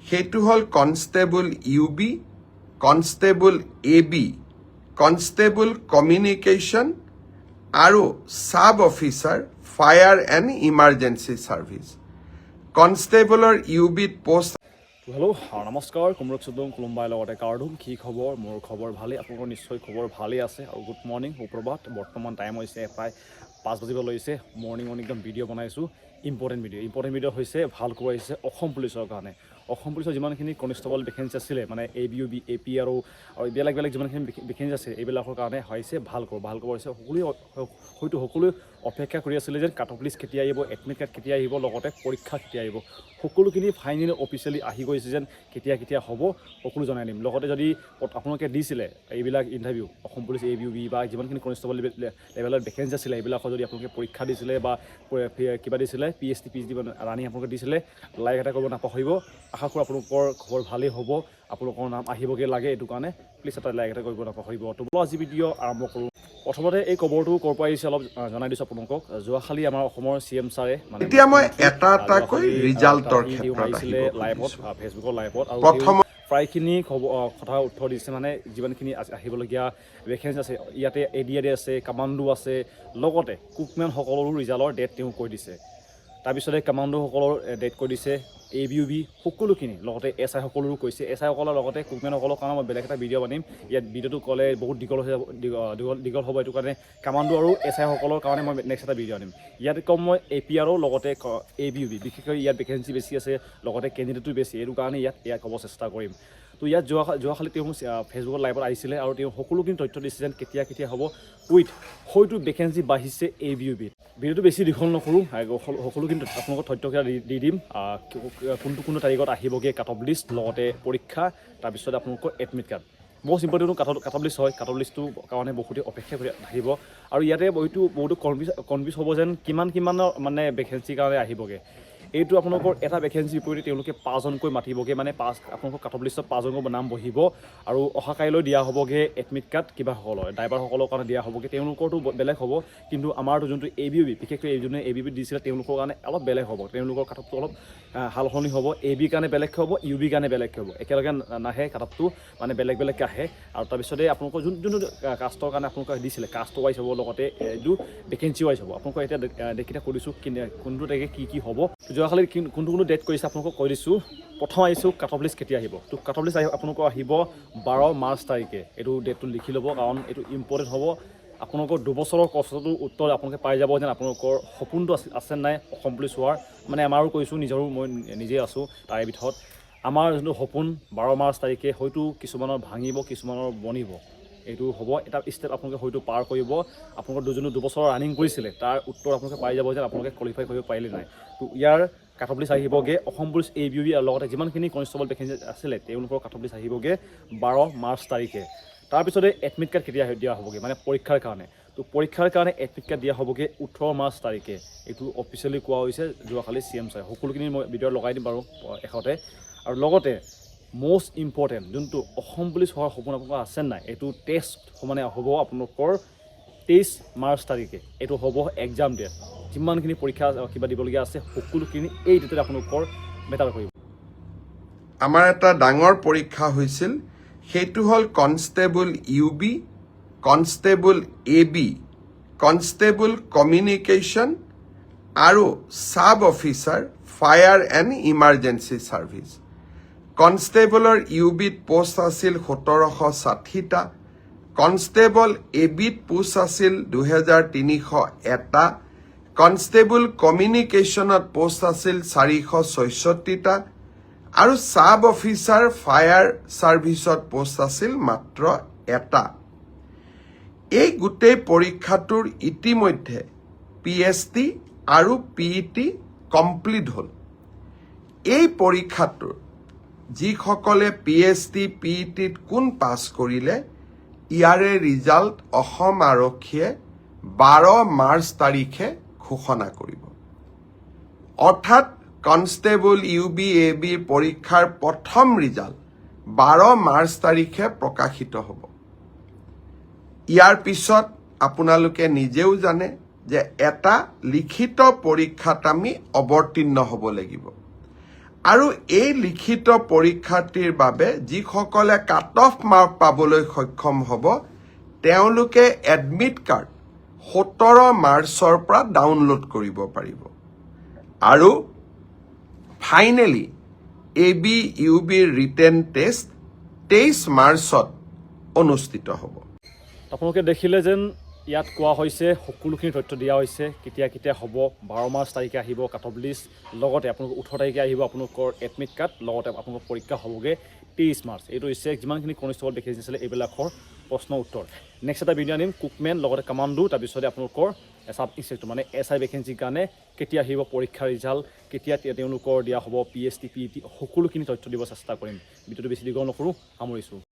সেইটো হ'ল constable UB, constable AB, constable communication আৰু sub officer fire and emergency service. কনষ্টেবলৰ UBত পোষ্ট। হেল্ল' নমস্কাৰ, কুমৰক চুদুম কোলোম্বাই লগতে কাৰ্ডুম। কি খবৰ? মোৰ খবৰ ভালেই, আপোনালোকৰ নিশ্চয় খবৰ ভালেই আছে। আৰু গুড মৰ্ণিং, সুপ্ৰভাত। বৰ্তমান টাইম হৈছে প্ৰায় 5 বাজিব লৈছে। মৰ্ণিং একদম ভিডিঅ' বনাইছোঁ, ইম্পৰ্টেণ্ট ভিডিঅ' হৈছে ভাল খবৰ আহিছে অসম পুলিচৰ কাৰণে। অসম পুলিচৰ যিমানখিনি কনষ্টেবল ভেকেঞ্চি আছিলে, মানে ABUB, AP আৰু বেলেগ বেলেগ যিমানখিনি ভেকেঞ্চি আছে, এইবিলাকৰ কাৰণে হৈছে ভাল খবৰ হৈছে। সকলোৱে অপেক্ষা কৰি আছিলে যে কাট অফ লিষ্ট কেতিয়া আহিব, এডমিট কাৰ্ড কেতিয়া আহিব, লগতে পৰীক্ষা কেতিয়া আহিব। সকলোখিনি ফাইনেলি অফিচিয়েলি আহি গৈছে যেন কেতিয়া হ'ব সকলো জনাই দিম। লগতে যদি আপোনালোকে দিছিলে এইবিলাক ইণ্টাৰভিউ, অসম পুলিচ ABUB বা যিমানখিনি কনষ্টেবল লেভেলৰ ভেকেঞ্চি আছিলে, এইবিলাকৰ যদি আপোনালোকে পৰীক্ষা দিছিলে বা কিবা দিছিলে, PhD ৰানিং আপোনালোকে দিছিলে, লাইক এটা কৰিব নাপাহৰিব। আশা কৰোঁ আপোনালোকৰ খবৰ ভালেই হ'ব, আপোনালোকৰ নাম আহিবগৈ লাগে, এইটো কাৰণে প্লিজ এটা লাইক এটা কৰিব নাপাহৰিব। তো আজি ভিডিঅ' আৰম্ভ কৰোঁ। প্ৰথমতে এই খবৰটো ক'ৰ পৰা আহিছে অলপ জনাই দিছোঁ আপোনালোকক। যোৱাকালি আমাৰ অসমৰ CM ছাৰে মানে এতিয়া মই এটা এটাকৈ ৰিজাল্টৰ ক্ষেত্ৰত আহিছিলে লাইভত, ফেচবুকৰ লাইভত, আৰু প্ৰায়খিনি কথা উত্তৰ দিছে। মানে যিমানখিনি আহিবলগীয়া ভেকেঞ্চি আছে, ইয়াতে ADR আছে, কামাণ্ডো আছে, লগতে কুকমেনসকলৰো ৰিজাল্টৰ ডেট তেওঁ কৈ দিছে। তাৰপিছতে কামাণ্ডোসকলৰ ডেট কৈ দিছে, ABUB সকলোখিনি, লগতে SI সকলৰো কৈছে। SI সকলৰ লগতে কুকমেনসকলৰ কাৰণে মই বেলেগ এটা ভিডিঅ' বনিম। ইয়াত ভিডিঅ'টো ক'লে বহুত দীঘল হ'ব, এইটো কাৰণে কামাণ্ডো আৰু SI সকলৰ কাৰণে মই নেক্সট এটা ভিডিঅ' আনিম। ইয়াত কম মই AP আৰু লগতে ABUB, বিশেষকৈ ইয়াত ভেকেঞ্চি বেছি আছে, লগতে কেণ্ডিডেটো বেছি, এইটো কাৰণে ইয়াত ক'ব চেষ্টা কৰিম। তো ইয়াত যোৱাকালি তেওঁ ফেচবুকৰ লাইভত আহিছিলে আৰু তেওঁ সকলোখিনি তথ্য দিছে যেন কেতিয়া হ'ব হয়তো ভেকেঞ্চি বাঢ়িছে ABUBত। ভিডিঅ'টো বেছি দীঘল নকৰোঁ, সকলোখিনি আপোনালোকৰ তথ্যকেইটা দি দিম। কোনটো তাৰিখত আহিবগৈ কাট অফ লিষ্ট, লগতে পৰীক্ষা, তাৰপিছত আপোনালোকৰ admit card. Most important cut off list হয়। কাট অফ লিষ্টটোৰ কাৰণে বহুতে অপেক্ষা কৰি থাকিব। আৰু ইয়াতে বহুতো কনফিউজ হ'ব যেন কিমানৰ মানে ভেকেঞ্চিৰ কাৰণে আহিবগৈ। এইটো আপোনালোকৰ এটা ভেকেঞ্চিৰ বিপৰীতে তেওঁলোকে 5জনকৈ মাতিবগৈ, মানে আপোনালোকৰ কাট অফ লিষ্টত 5জনকৈ নাম বহিব। আৰু অহা কাইলৈ দিয়া হ'বগৈ এডমিট কাৰ্ড কিবাসকলৰ, ড্ৰাইভাৰসকলৰ কাৰণে দিয়া হ'বগৈ। তেওঁলোকৰতো বেলেগ হ'ব, কিন্তু আমাৰতো যোনটো ABUB, বিশেষকৈ যোনে ABUB দিছিলে তেওঁলোকৰ কাৰণে অলপ বেলেগ হ'ব। তেওঁলোকৰ কাট অফটো অলপ সালসলনি হ'ব। AB কাৰণে বেলেগ হ'ব, UB কাৰণে বেলেগ হ'ব, একেলগে নাহে কাট অফটো, মানে বেলেগকৈ আহে। আৰু তাৰপিছতে আপোনালোকৰ যোনটো কাষ্টৰ কাৰণে আপোনালোকে দিছিলে, কাষ্ট ৱাইজ হ'ব, লগতে এইটো ভেকেঞ্চি ৱাইজ হ'ব। আপোনালোকক এতিয়া ডেটকেইটা কৈ দিছোঁ, কোনটো তাৰিখে কি হ'ব। যোৱাকালি কোনটো ডেট কৰিছে আপোনালোকক কৈ দিছোঁ। প্ৰথম আহিছোঁ কাট অফ লিষ্ট কেতিয়া আহিব। তো কাট অফ লিষ্ট আপোনালোকৰ আহিব 12 মাৰ্চ তাৰিখে। এইটো ডেটটো লিখি ল'ব, কাৰণ এইটো ইম্পৰ্টেণ্ট হ'ব। আপোনালোকৰ 2 বছৰৰ কষ্টটো উত্তৰ আপোনালোকে পাই যাব যেন আপোনালোকৰ সপোনটো আছে নাই অসম পুলিচ হোৱাৰ। মানে আমাৰো কৈছোঁ, নিজৰো মই নিজে আছোঁ তাৰে ভিতৰত। আমাৰ যোনটো সপোন 12 মাৰ্চ তাৰিখে হয়তো কিছুমানৰ ভাঙিব, কিছুমানৰ বনিব। এইটো হ'ব এটা ষ্টেপ, আপোনালোকে হয়তো পাৰ কৰিব। আপোনালোকৰ যোনটো 2 বছৰ ৰানিং কৰিছিলে তাৰ উত্তৰ আপোনালোকে পাই যাব যেন আপোনালোকে কোৱালিফাই কৰিব পাৰিলে নাই। তো ইয়াৰ কাট অফ লিষ্ট আহিবগৈ অসম পুলিচ ABUB আৰু লগতে যিমানখিনি কনষ্টেবল ভেকেঞ্চি আছিলে তেওঁলোকৰ কাট অফ লিষ্ট আহিবগৈ 12 মাৰ্চ তাৰিখে। তাৰপিছতে এডমিট কাৰ্ড কেতিয়া দিয়া হ'বগৈ, মানে পৰীক্ষাৰ কাৰণে। তো পৰীক্ষাৰ কাৰণে এডমিট কাৰ্ড দিয়া হ'বগৈ 18 মাৰ্চ তাৰিখে। এইটো অফিচিয়েলি কোৱা হৈছে যোৱাকালি CM ছাৰে। সকলোখিনি মই ভিডিঅ' লগাই দিম বাৰু এখতে। আৰু লগতে মষ্ট ইম্পৰ্টেণ্ট যোনটো অসম পুলিচ হোৱাৰ সপোন আপোনালোকৰ আছে নাই, এইটো টেষ্ট মানে হ'ব আপোনালোকৰ 23 মাৰ্চ তাৰিখে। এইটো হ'ব এক্সাম ডেট। যিমানখিনি পৰীক্ষা কিবা দিবলগীয়া আছে সকলোখিনি এই ডেটত আপোনালোকৰ মেটাৰ কৰিব। আমাৰ এটা ডাঙৰ পৰীক্ষা হৈছিল, সেইটো হ'ল constable UB, constable AB, constable communication আৰু sub officer fire and emergency service. কনষ্টেবলৰ UBত পোষ্ট আছিল 1760টা, কনষ্টেবল ABত পোষ্ট আছিল 2301টা, কনষ্টেবল কমিউনিকেশ্যনত পোষ্ট আছিল 466টা, আৰু সাব অফিচাৰ ফায়াৰ ছাৰ্ভিচত পোষ্ট আছিল মাত্ৰ 1টা। এই গোটেই পৰীক্ষাটোৰ ইতিমধ্যে PST আৰু PET কমপ্লিট হ'ল। এই পৰীক্ষাটোৰ যিসকলে PST PETত কোন পাছ কৰিলে, ইয়াৰে ৰিজাল্ট অসম আৰক্ষীয়ে 12 মাৰ্চ তাৰিখে ঘোষণা কৰিব। অৰ্থাৎ কনষ্টেবল UB AB পৰীক্ষাৰ প্ৰথম ৰিজাল্ট 12 মাৰ্চ তাৰিখে প্ৰকাশিত হ'ব। ইয়াৰ পিছত আপোনালোকে নিজেও জানে যে এটা লিখিত পৰীক্ষাত আমি অৱতীৰ্ণ হ'ব লাগিব। আৰু এই লিখিত পৰীক্ষাৰ্থীৰ বাবে যিসকলে কাট অফ মাৰ্ক পাবলৈ সক্ষম হ'ব তেওঁলোকে এডমিট কাৰ্ড 17 মাৰ্চৰ পৰা ডাউনলোড কৰিব পাৰিব আৰু ফাইনেলি এবি ইউবিৰ ৰিটেন টেষ্ট 23 মাৰ্চত অনুষ্ঠিত হ'ব। আপোনালোকে দেখিলে যেন ইয়াত কোৱা হৈছে সকলোখিনি তথ্য দিয়া হৈছে কেতিয়া কেতিয়া হ'ব 12 মাৰ্চ তাৰিখে আহিব কাট অফ লিষ্ট লগতে আপোনালোকৰ 18 তাৰিখে আহিব আপোনালোকৰ এডমিট কাৰ্ড লগতে আপোনালোকৰ পৰীক্ষা হ'বগৈ 23 মাৰ্চ এইটো হৈছে যিমানখিনি কনিষ্টেবল দেখি দিছিলে এইবিলাকৰ প্ৰশ্ন উত্তৰ নেক্সট এটা ভিডিঅ' আনিম কুকমেন লগতে কামাণ্ডো তাৰপিছতে আপোনালোকৰ সাব ইনস্পেক্টৰ মানে SI ভেকেঞ্চিৰ কাৰণে কেতিয়া আহিব পৰীক্ষাৰ ৰিজাল্ট কেতিয়া তেওঁলোকৰ দিয়া হ'ব PST PET সকলোখিনি তথ্য দিব চেষ্টা কৰিম ভিডিঅ'টো বেছি দীঘল নকৰোঁ সামৰিছোঁ।